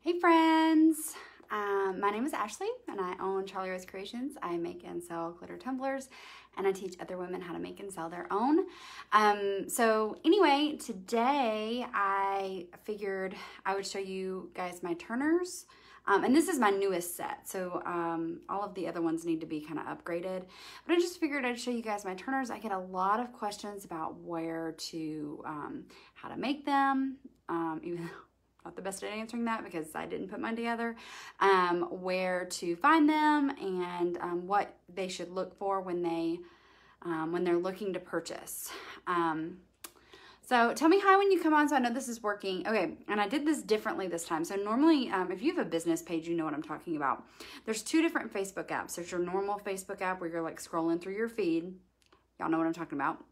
Hey friends, my name is Ashley and I own Charlie Rose Creations. I make and sell glitter tumblers and I teach other women how to make and sell their own. So anyway, today I figured I would show you guys my turners. And this is my newest set, so all of the other ones need to be kind of upgraded. But I just figured I'd show you guys my turners. I get a lot of questions about where to, how to make them, even though not the best at answering that because I didn't put mine together, where to find them and what they should look for when they're looking to purchase. So tell me hi when you come on so I know this is working. Okay, and I did this differently this time. So normally, if you have a business page, you know what I'm talking about. There's two different Facebook apps. There's your normal Facebook app where you're like scrolling through your feed. Y'all know what I'm talking about.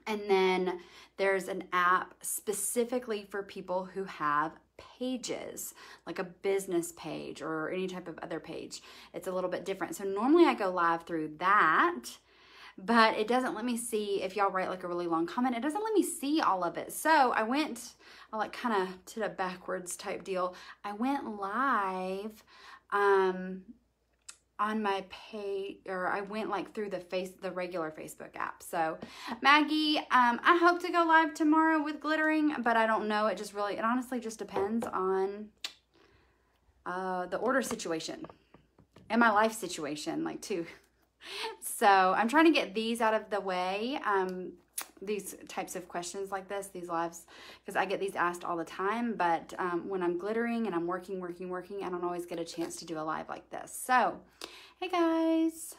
And then there's an app specifically for people who have pages, like a business page or any type of other page. It's a little bit different. So normally I go live through that, but it doesn't let me see, if y'all write like a really long comment, it doesn't let me see all of it. So I like kind of did a backwards type deal. I went live on my page, or I went like through the regular Facebook app. So Maggie, I hope to go live tomorrow with glittering, but I don't know. It honestly just depends on the order situation and my life situation, like too. So I'm trying to get these out of the way, these types of questions like this, these lives, because I get these asked all the time, but when I'm glittering and I'm working, I don't always get a chance to do a live like this. So, hey guys,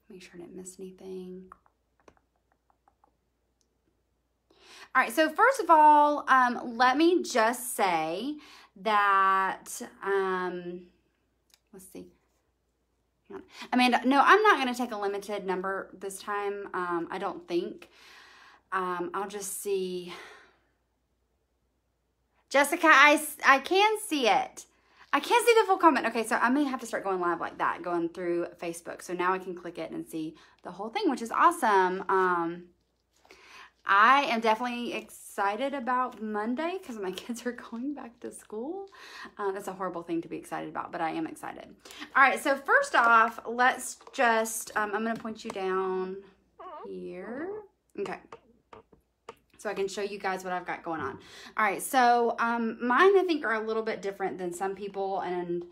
make sure I didn't miss anything. All right, so first of all, let me just say that, let's see. Amanda, no, I'm not going to take a limited number this time. I don't think. I'll just see. Jessica, I can see it. I can't see the full comment. Okay, so I may have to start going live like that, going through Facebook. So now I can click it and see the whole thing, which is awesome. I am definitely excited about Monday because my kids are going back to school. That's a horrible thing to be excited about, but I am excited. All right, so first off, let's just, I'm going to point you down here. Okay. So I can show you guys what I've got going on. All right, so mine I think are a little bit different than some people, and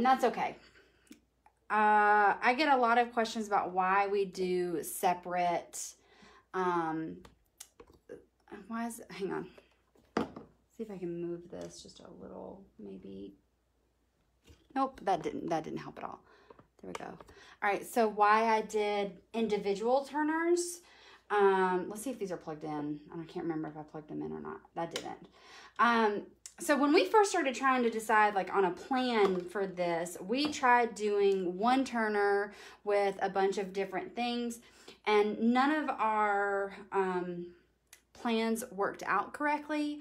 that's okay. I get a lot of questions about why we do separate. Why is it, hang on, see if I can move this just a little, maybe. Nope, that didn't help at all. There we go. All right, so why I did individual turners. Let's see if these are plugged in. I can't remember if I plugged them in or not. That didn't. So when we first started trying to decide like on a plan for this, we tried doing one turner with a bunch of different things, and none of our plans worked out correctly.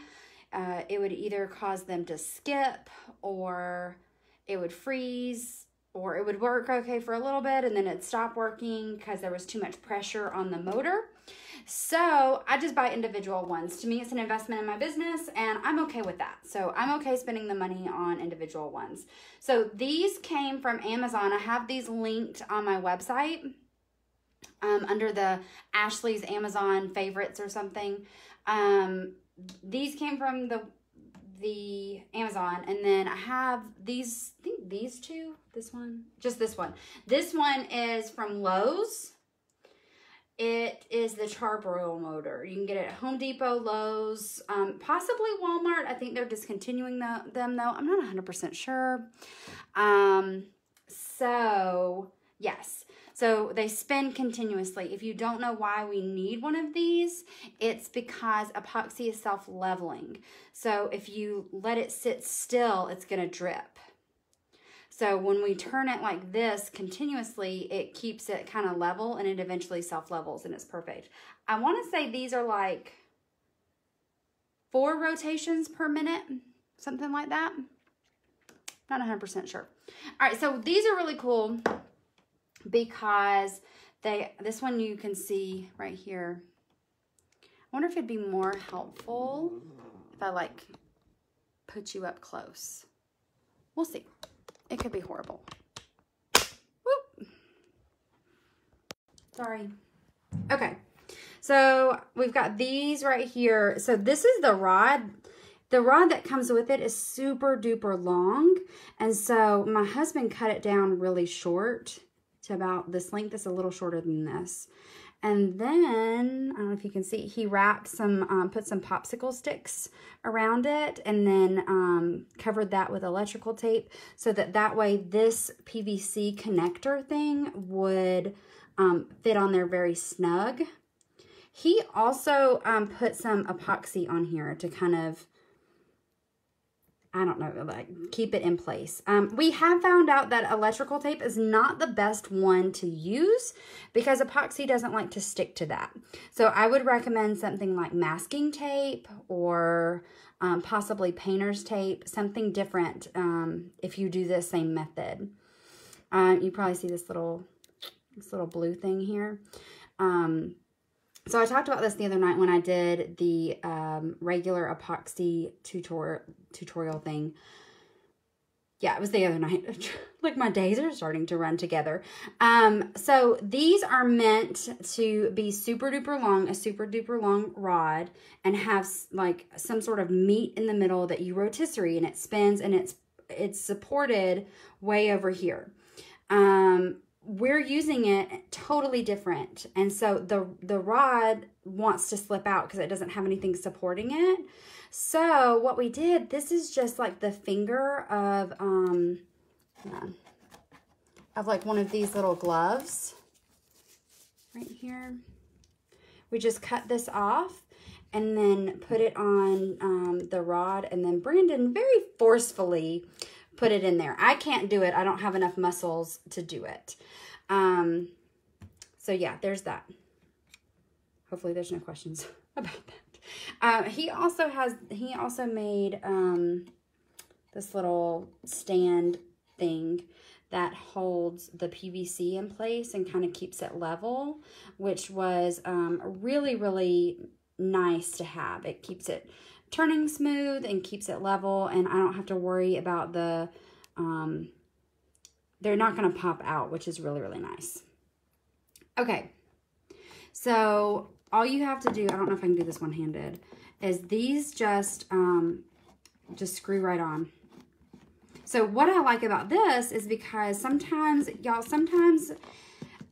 It would either cause them to skip, or it would freeze, or it would work okay for a little bit and then it'd stop working because there was too much pressure on the motor. So I just buy individual ones. To me, it's an investment in my business and I'm okay with that. So I'm okay spending the money on individual ones. So these came from Amazon. I have these linked on my website under the Ashley's Amazon favorites or something. These came from the Amazon, and then I have these, I think these two, this one, just this one. This one is from Lowe's. It is the Charbroil motor. You can get it at Home Depot, Lowe's, possibly Walmart. I think they're discontinuing them though. I'm not 100% sure. So yes. So they spin continuously. If you don't know why we need one of these, it's because epoxy is self-leveling. So if you let it sit still, it's going to drip. So when we turn it like this continuously, it keeps it kind of level and it eventually self-levels and it's perfect. I want to say these are like 4 rotations per minute, something like that. Not 100% sure. All right, so these are really cool because this one you can see right here. I wonder if it'd be more helpful if I like put you up close. We'll see. It could be horrible. Whoop. Sorry. Okay. So we've got these right here. So this is the rod. The rod that comes with it is super duper long. And so my husband cut it down really short to about this length. It's a little shorter than this. And then, I don't know if you can see, he wrapped some, put some popsicle sticks around it and then covered that with electrical tape so that way this PVC connector thing would fit on there very snug. He also put some epoxy on here to kind of, I don't know, like keep it in place. We have found out that electrical tape is not the best one to use because epoxy doesn't like to stick to that. So I would recommend something like masking tape or possibly painter's tape, something different if you do the same method. You probably see this little blue thing here. So I talked about this the other night when I did the regular epoxy tutorial thing. Yeah, it was the other night. Like my days are starting to run together. So these are meant to be super duper long, a super duper long rod, and have like some sort of meat in the middle that you rotisserie and it spins and it's supported way over here. We're using it totally different. And so the rod wants to slip out because it doesn't have anything supporting it. So what we did, this is just like the finger of like one of these little gloves right here. We just cut this off and then put it on the rod, and then Brandon very forcefully put it in there. I can't do it. I don't have enough muscles to do it. So yeah, there's that. Hopefully there's no questions about that. He also made this little stand thing that holds the PVC in place and kind of keeps it level, which was really, really nice to have. It keeps it turning smooth and keeps it level, and I don't have to worry about the, they're not going to pop out, which is really, really nice. Okay, so all you have to do, I don't know if I can do this one-handed, is these just screw right on. So what I like about this is because sometimes, y'all, sometimes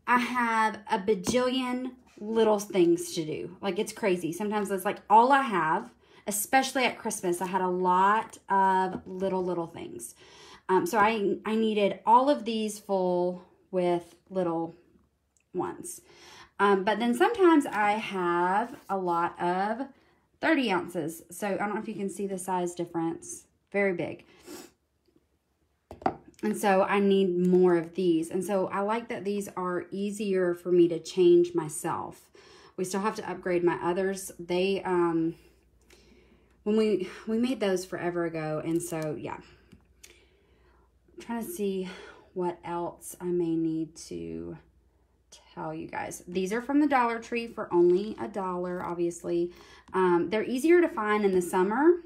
I have a bajillion little things to do. Like, it's crazy. Sometimes it's like all I have. Especially at Christmas, I had a lot of little things. So I needed all of these full with little ones. But then sometimes I have a lot of 30 ounces. So I don't know if you can see the size difference. Very big. And so I need more of these. And so I like that these are easier for me to change myself. We still have to upgrade my others. They, when we made those forever ago, and so yeah, I'm trying to see what else I may need to tell you guys. These are from the Dollar Tree for only $1, obviously. They're easier to find in the summer,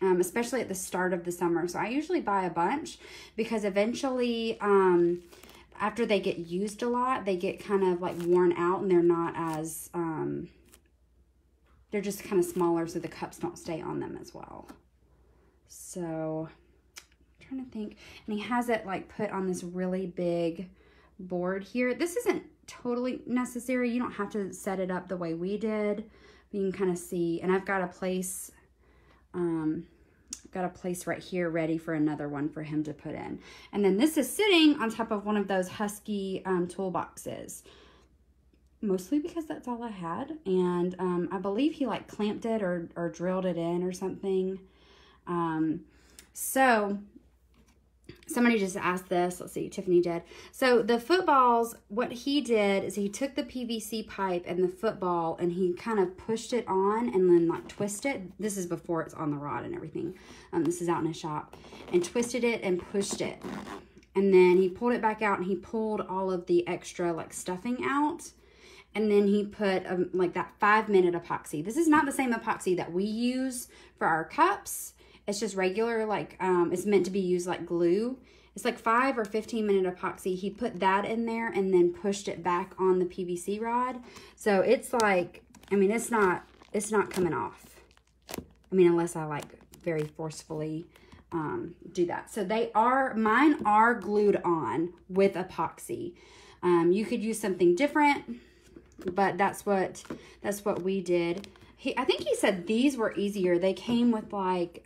especially at the start of the summer. So I usually buy a bunch because eventually after they get used a lot, they get kind of like worn out and they're not as they're just kind of smaller, so the cups don't stay on them as well. So, I'm trying to think. And he has it like put on this really big board here. This isn't totally necessary. You don't have to set it up the way we did. But you can kind of see. And I've got a place, right here ready for another one for him to put in. And then this is sitting on top of one of those Husky toolboxes. Mostly because that's all I had. And I believe he like clamped it or drilled it in or something. So somebody just asked this. Let's see, Tiffany did. So the footballs, what he did is he took the PVC pipe and the football and he kind of pushed it on and then like twisted it. This is before it's on the rod and everything. This is out in his shop. And twisted it and pushed it. And then he pulled it back out and he pulled all of the extra like stuffing out. And then he put like that 5-minute epoxy. This is not the same epoxy that we use for our cups. It's just regular, like, it's meant to be used like glue. It's like 5 or 15 minute epoxy. He put that in there and then pushed it back on the PVC rod. So it's like, I mean, it's not coming off. I mean, unless I like very forcefully do that. So mine are glued on with epoxy. You could use something different, but that's what we did. I think he said these were easier. They came with like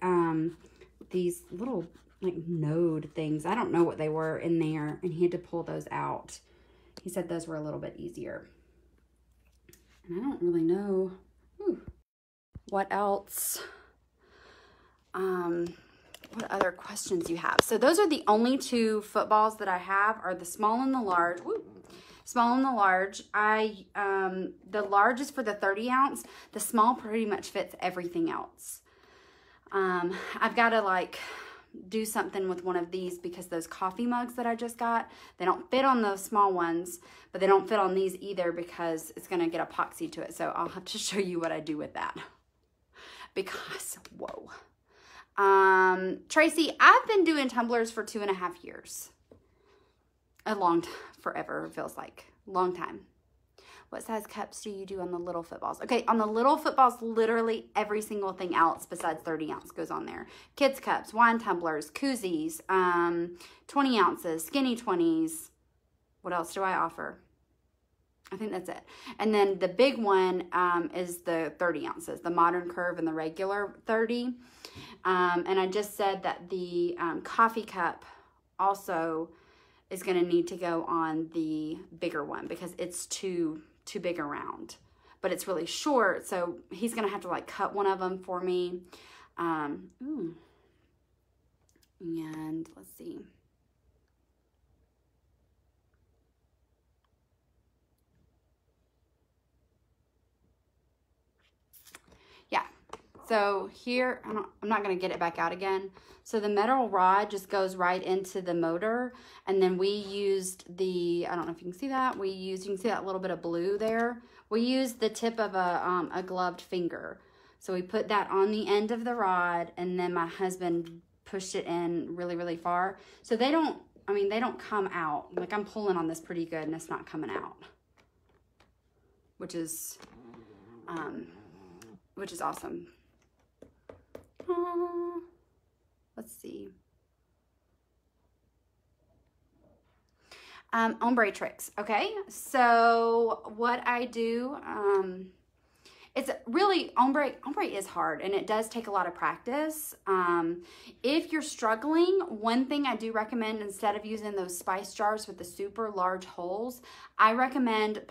these little like node things. I don't know what they were in there, and he had to pull those out. He said those were a little bit easier. And I don't really know what else. What other questions you have? So those are the only 2 footballs that I have, are the small and the large. Woo. Small and the large. The large is for the 30 ounce. The small pretty much fits everything else. I've got to like do something with one of these because those coffee mugs that I just got, they don't fit on the small ones, but they don't fit on these either because it's going to get epoxy to it. So I'll have to show you what I do with that because, whoa. Tracy, I've been doing tumblers for 2.5 years. A long time, forever, it feels like. Long time. What size cups do you do on the little footballs? Okay, on the little footballs, literally every single thing else besides 30 ounce goes on there. Kids cups, wine tumblers, koozies, 20 ounces, skinny 20s. What else do I offer? I think that's it. And then the big one is the 30 ounces, the modern curve and the regular 30. And I just said that the coffee cup also is going to need to go on the bigger one because it's too big around, but it's really short. So he's going to have to like cut one of them for me. And let's see. Yeah. So here, I'm not going to get it back out again. So the metal rod just goes right into the motor. And then we used the, I don't know if you can see that. You can see that little bit of blue there. We used the tip of a gloved finger. So we put that on the end of the rod, and then my husband pushed it in really, really far. So they don't come out. Like I'm pulling on this pretty good and it's not coming out, which is awesome. Let's see. Ombre tricks. Okay, so what I do, it's really, ombre is hard, and it does take a lot of practice. If you're struggling, one thing I do recommend, instead of using those spice jars with the super large holes, I recommend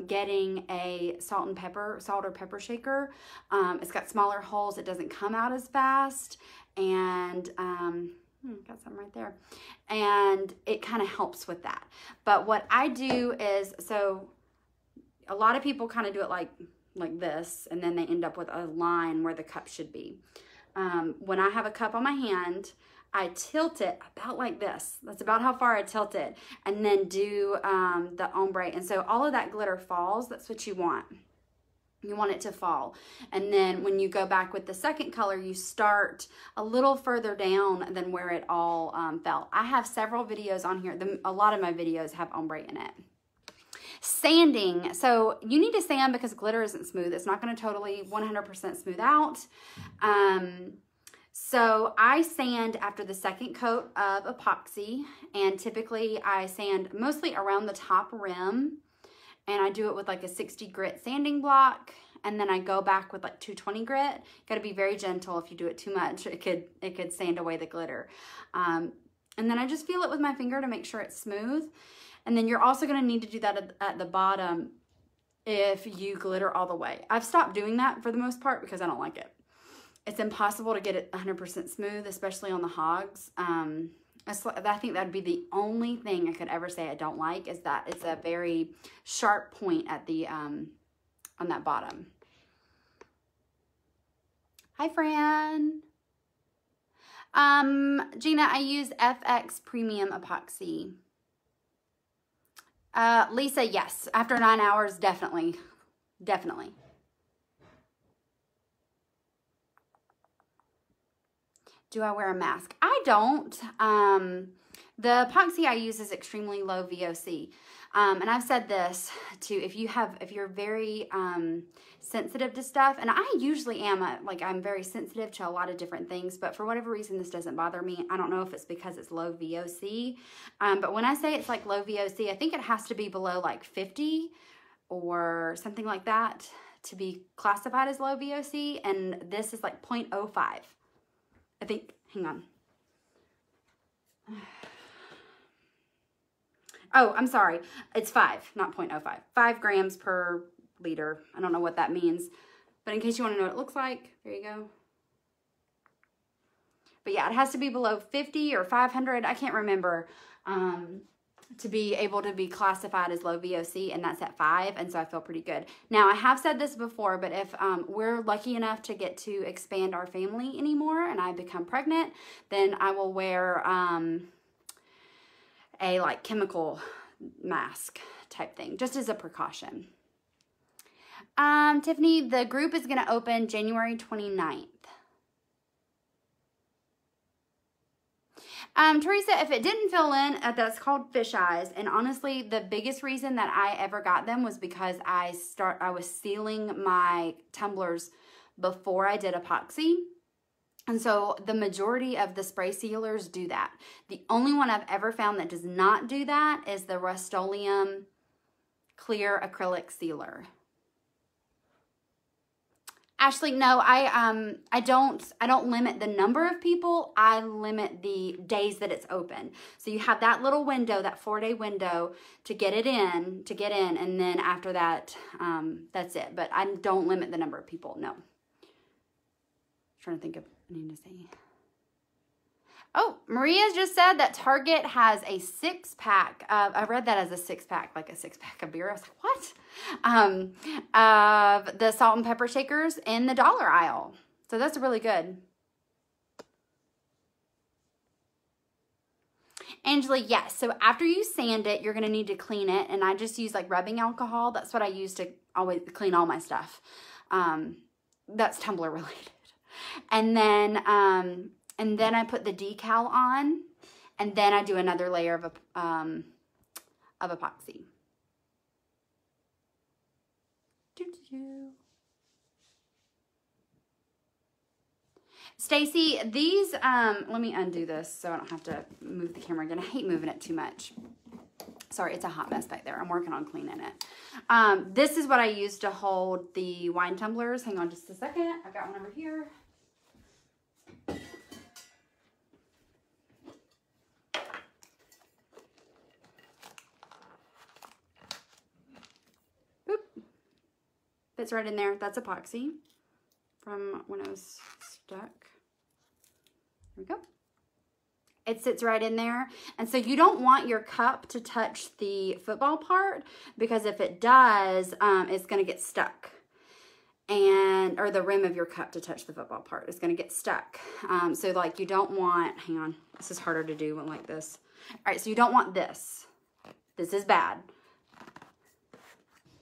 getting a salt or pepper shaker. It's got smaller holes. It doesn't come out as fast, and got some right there, and it kind of helps with that. But what I do is, so a lot of people kind of do it like this, and then they end up with a line where the cup should be. When I have a cup on my hand, I tilt it about like this. That's about how far I tilt it, and then do the ombre. And so all of that glitter falls. That's what you want. You want it to fall. And then when you go back with the second color, you start a little further down than where it all fell. I have several videos on here. A lot of my videos have ombre in it. Sanding. So you need to sand because glitter isn't smooth. It's not going to totally 100% smooth out. So I sand after the second coat of epoxy, and typically I sand mostly around the top rim, and I do it with like a 60 grit sanding block, and then I go back with like 220 grit. You got to be very gentle. If you do it too much, it could sand away the glitter. And then I just feel it with my finger to make sure it's smooth. And then you're also going to need to do that at the bottom if you glitter all the way. I've stopped doing that for the most part because I don't like it. It's impossible to get it 100% smooth, especially on the hogs. I think that'd be the only thing I could ever say I don't like, is that it's a very sharp point at the on that bottom. Hi, Fran. Gina, I use FX Premium Epoxy. Lisa, yes. After 9 hours, definitely. Definitely. Do I wear a mask? I don't. The epoxy I use is extremely low VOC. And I've said this too, if you're very sensitive to stuff, and I usually am, I'm very sensitive to a lot of different things, but for whatever reason, this doesn't bother me. I don't know if it's because it's low VOC, but when I say it's like low VOC, I think it has to be below like 50 or something like that to be classified as low VOC, and this is like 0.05. I think, hang on. Oh, I'm sorry. It's 5, not 0.05. 5 grams per liter. I don't know what that means, but in case you want to know what it looks like, there you go. But yeah, it has to be below 50 or 500. I can't remember, to be able to be classified as low VOC, and that's at 5, and so I feel pretty good. Now, I have said this before, but if we're lucky enough to get to expand our family anymore and I become pregnant, then I will wear a like chemical mask type thing, just as a precaution. Tiffany, the group is going to open January 29th. Teresa, if it didn't fill in, that's called fish eyes. And honestly, the biggest reason that I ever got them was because I was sealing my tumblers before I did epoxy. And so the majority of the spray sealers do that. The only one I've ever found that does not do that is the Rust-Oleum clear acrylic sealer. Ashley, no, I don't limit the number of people. I limit the days that it's open. So you have that little window, that 4-day window to get in, and then after that, that's it. But I don't limit the number of people. No. I'm trying to think of anything to say. Oh, Maria just said that Target has a 6-pack. I read that as a 6-pack, like a 6-pack of beer. I was like, what? Of the salt and pepper shakers in the dollar aisle. So that's really good. Angela, yes. So after you sand it, you're going to need to clean it. And I just use like rubbing alcohol. That's what I use to always clean all my stuff. That's tumbler related. And then I put the decal on, and then I do another layer of epoxy. Stacy, these, let me undo this so I don't have to move the camera again. I hate moving it too much. Sorry, it's a hot mess back there. I'm working on cleaning it. This is what I use to hold the wine tumblers. Hang on just a second. I've got one over here. Fits right in there. That's epoxy from when I was stuck. There we go. It sits right in there. And so you don't want your cup to touch the football part, because if it does, it's going to get stuck. Or the rim of your cup to touch the football part is going to get stuck. So like you don't want, hang on, this is harder to do one like this. All right, so you don't want this. This is bad.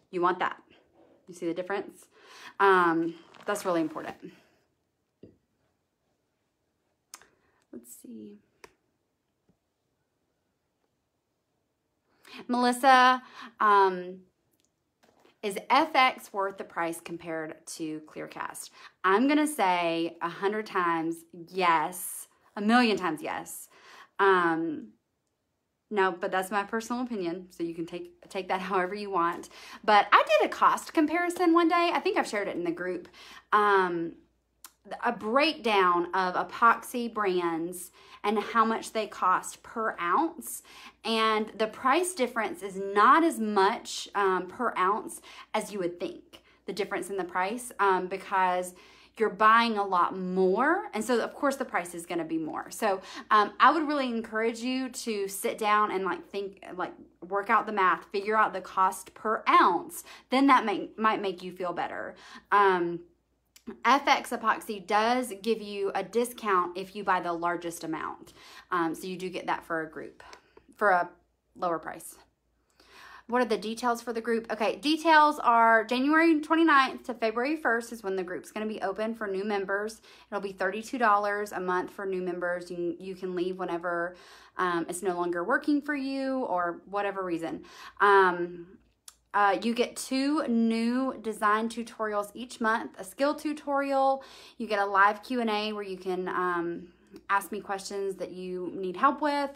You want that. You see the difference? That's really important. Let's see. Melissa, is FX worth the price compared to Clearcast? I'm going to say 100 times yes, 1,000,000 times yes. No, but that's my personal opinion, so you can take that however you want. But I did a cost comparison one day. I think I've shared it in the group. A breakdown of epoxy brands and how much they cost per ounce. And the price difference is not as much per ounce as you would think, the difference in the price, because you're buying a lot more. And so, of course, the price is going to be more. So I would really encourage you to sit down and work out the math, figure out the cost per ounce. Then that might make you feel better. FX epoxy does give you a discount if you buy the largest amount. So you do get that for a group, for a lower price. What are the details for the group? Okay, details are January 29th to February 1st is when the group's going to be open for new members. It'll be $32 a month for new members. You can leave whenever it's no longer working for you or whatever reason. You get 2 new design tutorials each month, a skill tutorial. You get a live Q&A where you can ask me questions that you need help with.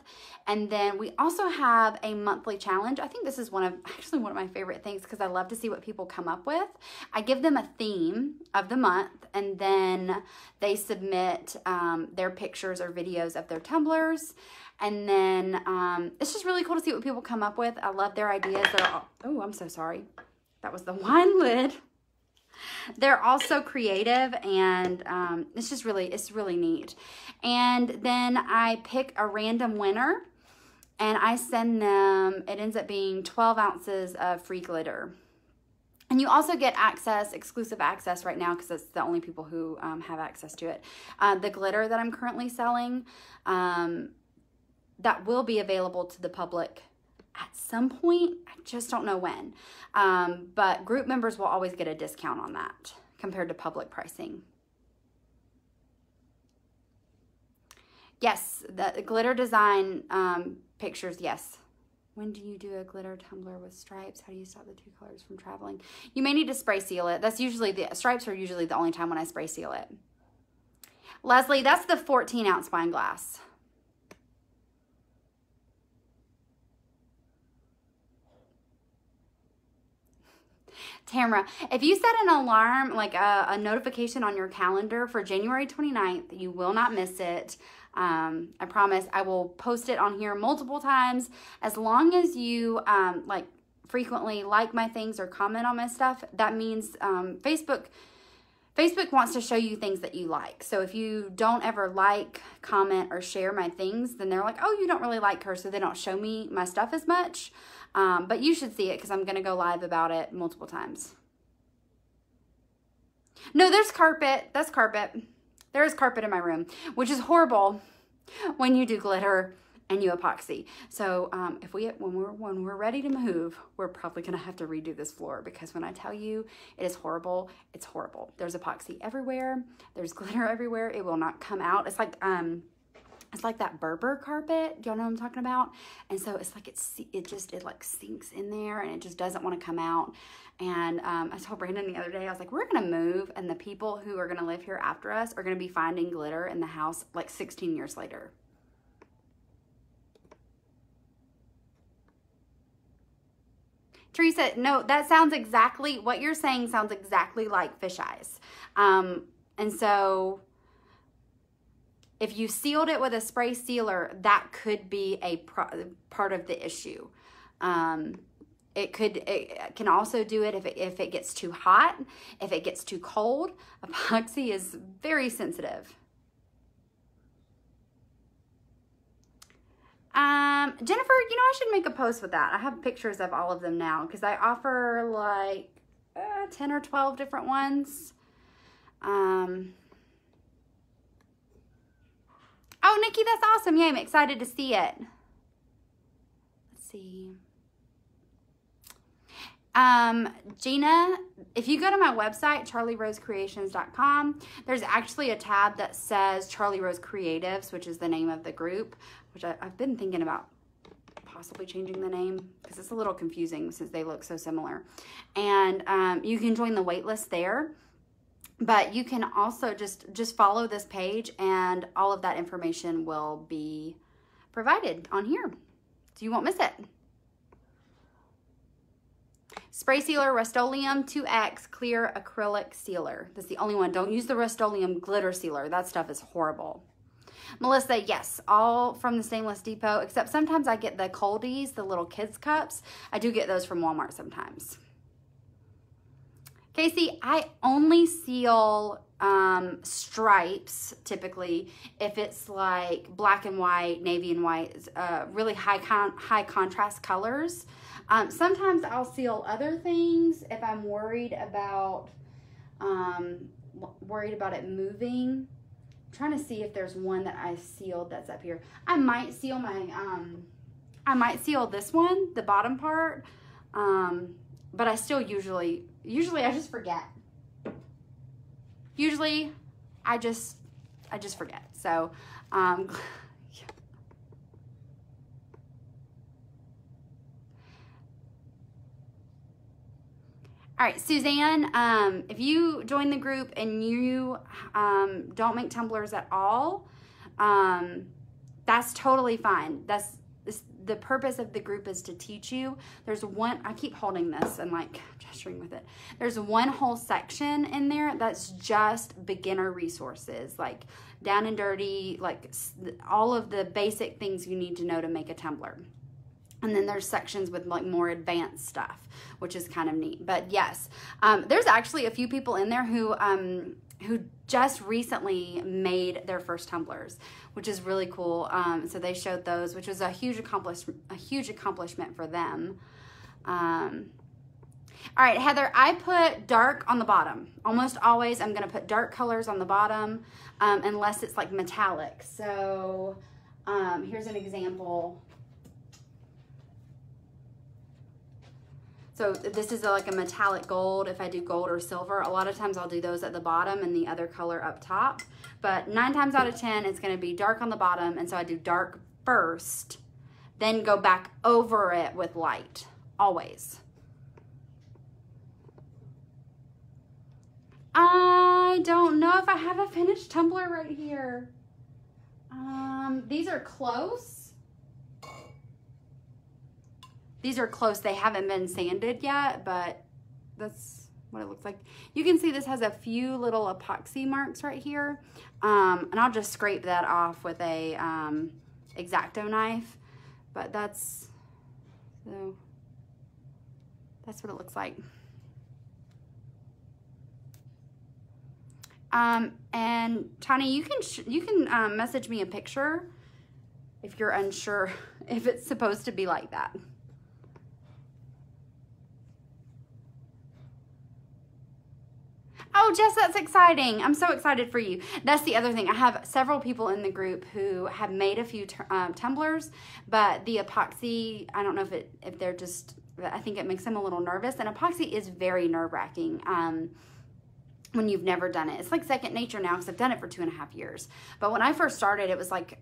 And then we also have a monthly challenge. I think this is actually one of my favorite things because I love to see what people come up with. I give them a theme of the month and then they submit their pictures or videos of their tumblers. And then it's just really cool to see what people come up with. I love their ideas. Oh, I'm so sorry. That was the wine lid. They're also creative and it's really neat. And then I pick a random winner and I send them, it ends up being 12 ounces of free glitter. And you also get exclusive access right now because it's the only people who have access to it. The glitter that I'm currently selling, that will be available to the public at some point. I just don't know when. But group members will always get a discount on that compared to public pricing. Yes, the glitter design pictures, yes. When do you do a glitter tumbler with stripes? How do you stop the 2 colors from traveling? You may need to spray seal it. That's usually, the stripes are usually the only time when I spray seal it. Leslie, that's the 14-ounce wine glass. Tamara, if you set an alarm, like a notification on your calendar for January 29th, you will not miss it. I promise. I will post it on here multiple times. As long as you like frequently like my things or comment on my stuff, that means Facebook wants to show you things that you like. So if you don't ever like, comment, or share my things, then they're like, oh, you don't really like her, so they don't show me my stuff as much. But you should see it because I'm going to go live about it multiple times. No, there's carpet. That's carpet. There is carpet in my room, which is horrible when you do glitter and you epoxy. So when we're ready to move, we're probably going to have to redo this floor because when I tell you it is horrible, it's horrible. There's epoxy everywhere. There's glitter everywhere. It will not come out. It's like that Berber carpet. Do y'all know what I'm talking about? And so it's like it like sinks in there and it just doesn't want to come out. And I told Brandon the other day, I was like, we're going to move and the people who are going to live here after us are going to be finding glitter in the house like 16 years later. Teresa, no, that sounds exactly, what you're saying sounds exactly like fish eyes. And so if you sealed it with a spray sealer, that could be a part of the issue. It can also do it if it gets too hot, if it gets too cold. Epoxy is very sensitive. Jennifer, you know, I should make a post with that. I have pictures of all of them now because I offer like 10 or 12 different ones. Oh, Nikki, that's awesome. Yeah, I'm excited to see it. Let's see. Gina, if you go to my website, charlierosecreations.com, there's actually a tab that says Charlie Rose Creatives, which is the name of the group, which I've been thinking about possibly changing the name because it's a little confusing since they look so similar. And you can join the wait list there. But you can also just follow this page and all of that information will be provided on here. So you won't miss it. Spray sealer, Rust-Oleum 2X clear acrylic sealer. That's the only one. Don't use the Rust-Oleum glitter sealer. That stuff is horrible. Melissa, yes, all from the Stainless Depot, except sometimes I get the Coldies, the little kids cups. I do get those from Walmart sometimes. Casey, I only seal stripes typically if it's like black and white, navy and white, really high contrast colors. Sometimes I'll seal other things if I'm worried about it moving. I'm trying to see if there's one that I sealed that's up here. I might seal this one, the bottom part, But I still usually I just forget. Usually I just forget. So, yeah. All right, Suzanne, if you join the group and you don't make tumblers at all, that's totally fine. The purpose of the group is to teach you. There's one, I keep holding this and like gesturing with it. There's one whole section in there that's just beginner resources, like down and dirty, like all of the basic things you need to know to make a tumbler. And then there's sections with like more advanced stuff, which is kind of neat. But yes, there's actually a few people in there who just recently made their first tumblers, which is really cool. So they showed those, which was a huge accomplishment for them. All right, Heather, I put dark on the bottom. Almost always I'm gonna put dark colors on the bottom, unless it's like metallic. So here's an example. So this is like a metallic gold. If I do gold or silver, a lot of times I'll do those at the bottom and the other color up top. But 9 times out of 10, it's gonna be dark on the bottom. And so I do dark first, then go back over it with light, always. I don't know if I have a finished tumbler right here. These are close. These are close. They haven't been sanded yet, but that's what it looks like. You can see this has a few little epoxy marks right here. And I'll just scrape that off with a X-Acto knife. But that's what it looks like. And Tani, you can message me a picture if you're unsure if it's supposed to be like that. Oh, Jess, that's exciting. I'm so excited for you. That's the other thing. I have several people in the group who have made a few tumblers, but the epoxy, I don't know if they're just, I think it makes them a little nervous. And epoxy is very nerve-wracking when you've never done it. It's like second nature now because I've done it for 2.5 years. But when I first started, it was like,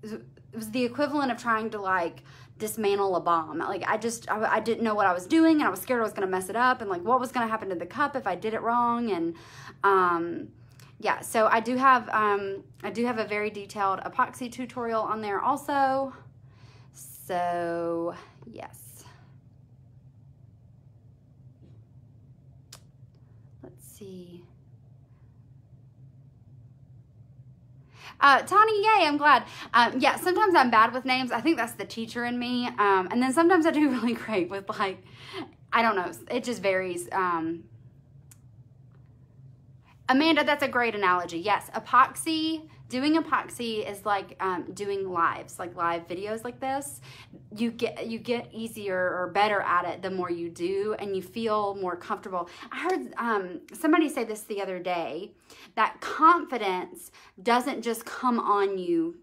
it was the equivalent of trying to like dismantle a bomb. Like I didn't know what I was doing, and I was scared I was gonna mess it up, and like what was gonna happen to the cup if I did it wrong. And yeah, so I do have a very detailed epoxy tutorial on there also. So yes, let's see. Tani, yay, I'm glad. Yeah, sometimes I'm bad with names. I think that's the teacher in me. And then sometimes I do really great with like, I don't know. It just varies. Amanda, that's a great analogy. Yes, doing epoxy is like doing lives, like live videos like this. You get easier or better at it the more you do, and you feel more comfortable. I heard somebody say this the other day, that confidence doesn't just come on you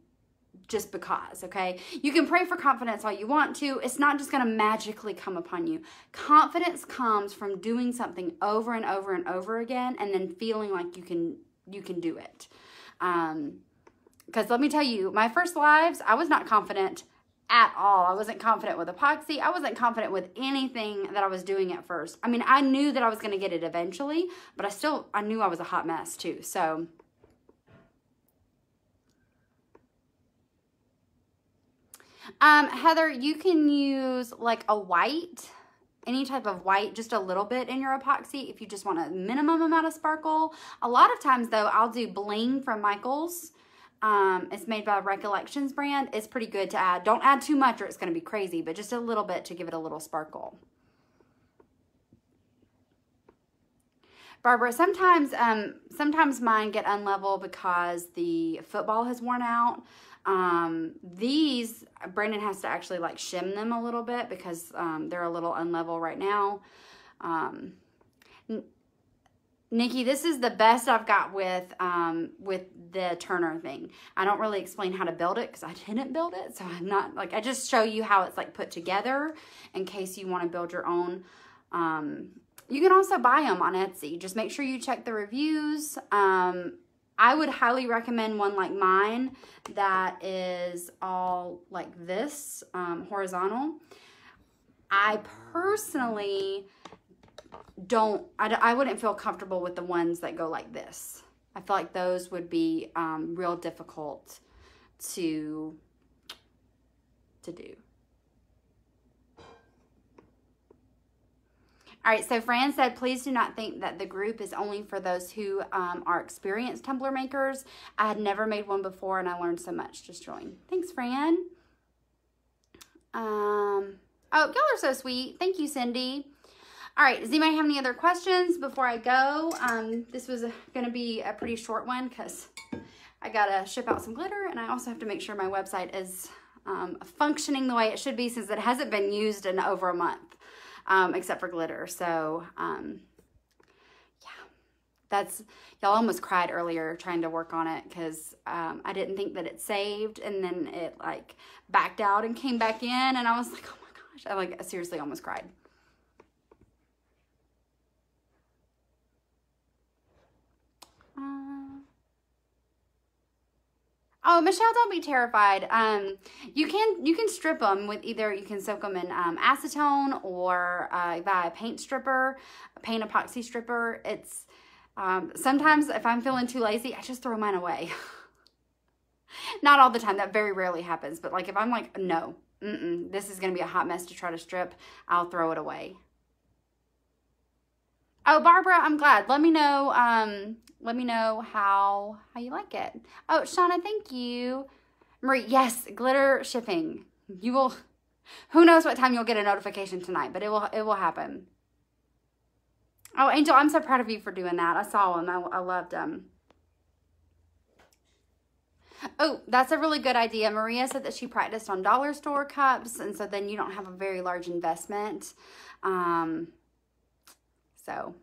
just because, okay? You can pray for confidence all you want to. It's not just gonna magically come upon you. Confidence comes from doing something over and over and over again, and then feeling like you can do it. Because let me tell you, my first lives, I was not confident at all. I wasn't confident with epoxy. I wasn't confident with anything that I was doing at first. I mean, I knew that I was going to get it eventually, but I knew I was a hot mess too. So Heather, you can use like a white, any type of white, just a little bit in your epoxy if you just want a minimum amount of sparkle. A lot of times though, I'll do Bling from Michaels. It's made by Recollections brand. It's pretty good to add. Don't add too much or it's going to be crazy, but just a little bit to give it a little sparkle. Barbara, sometimes mine get unlevel because the football has worn out. These, Brandon has to actually like shim them a little bit because they're a little unlevel right now. Nikki, this is the best I've got with the Turner thing. I don't really explain how to build it because I didn't build it. So I'm not like, I just show you how it's like put together in case you want to build your own. You can also buy them on Etsy. Just make sure you check the reviews. I would highly recommend one like mine that is all like this, horizontal. I personally I wouldn't feel comfortable with the ones that go like this. I feel like those would be real difficult to do. All right, so Fran said, please do not think that the group is only for those who are experienced tumbler makers. I had never made one before and I learned so much. Just join. Thanks, Fran. Oh, y'all are so sweet. Thank you, Cindy. All right, does anybody have any other questions before I go? This was going to be a pretty short one because I got to ship out some glitter and I also have to make sure my website is functioning the way it should be since it hasn't been used in over a month. Except for glitter. So, yeah, y'all almost cried earlier trying to work on it because I didn't think that it saved and then it like backed out and came back in and I was like, oh my gosh, I like seriously almost cried. Oh, Michelle, don't be terrified. You can strip them with either, you can soak them in acetone or buy a paint stripper, a paint epoxy stripper. It's sometimes if I'm feeling too lazy, I just throw mine away. Not all the time. That very rarely happens. But like if I'm like, no, this is going to be a hot mess to try to strip, I'll throw it away. Oh, Barbara, I'm glad. Let me know how you like it. Oh, Shauna, thank you. Marie, yes, glitter shipping. You will, who knows what time you'll get a notification tonight, but it will happen. Oh, Angel, I'm so proud of you for doing that. I saw them. I loved them. Oh, that's a really good idea. Maria said that she practiced on dollar store cups, and so then you don't have a very large investment. So,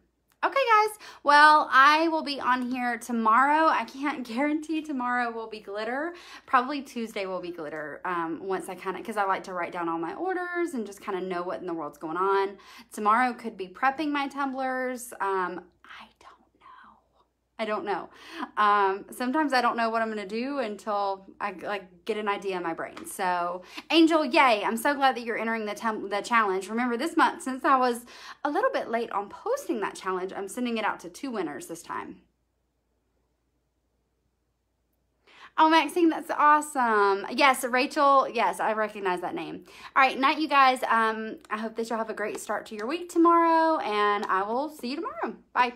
okay, guys. Well, I will be on here tomorrow. I can't guarantee tomorrow will be glitter. Probably Tuesday will be glitter once I kind of, because I like to write down all my orders and just kind of know what in the world's going on. Tomorrow could be prepping my tumblers. I don't know. Sometimes I don't know what I'm going to do until I like get an idea in my brain. So, Angel, yay. I'm so glad that you're entering the challenge. Remember, this month, since I was a little bit late on posting that challenge, I'm sending it out to 2 winners this time. Oh, Maxine, that's awesome. Yes, Rachel, yes, I recognize that name. All right, night, you guys. I hope that you'll have a great start to your week tomorrow, and I will see you tomorrow. Bye.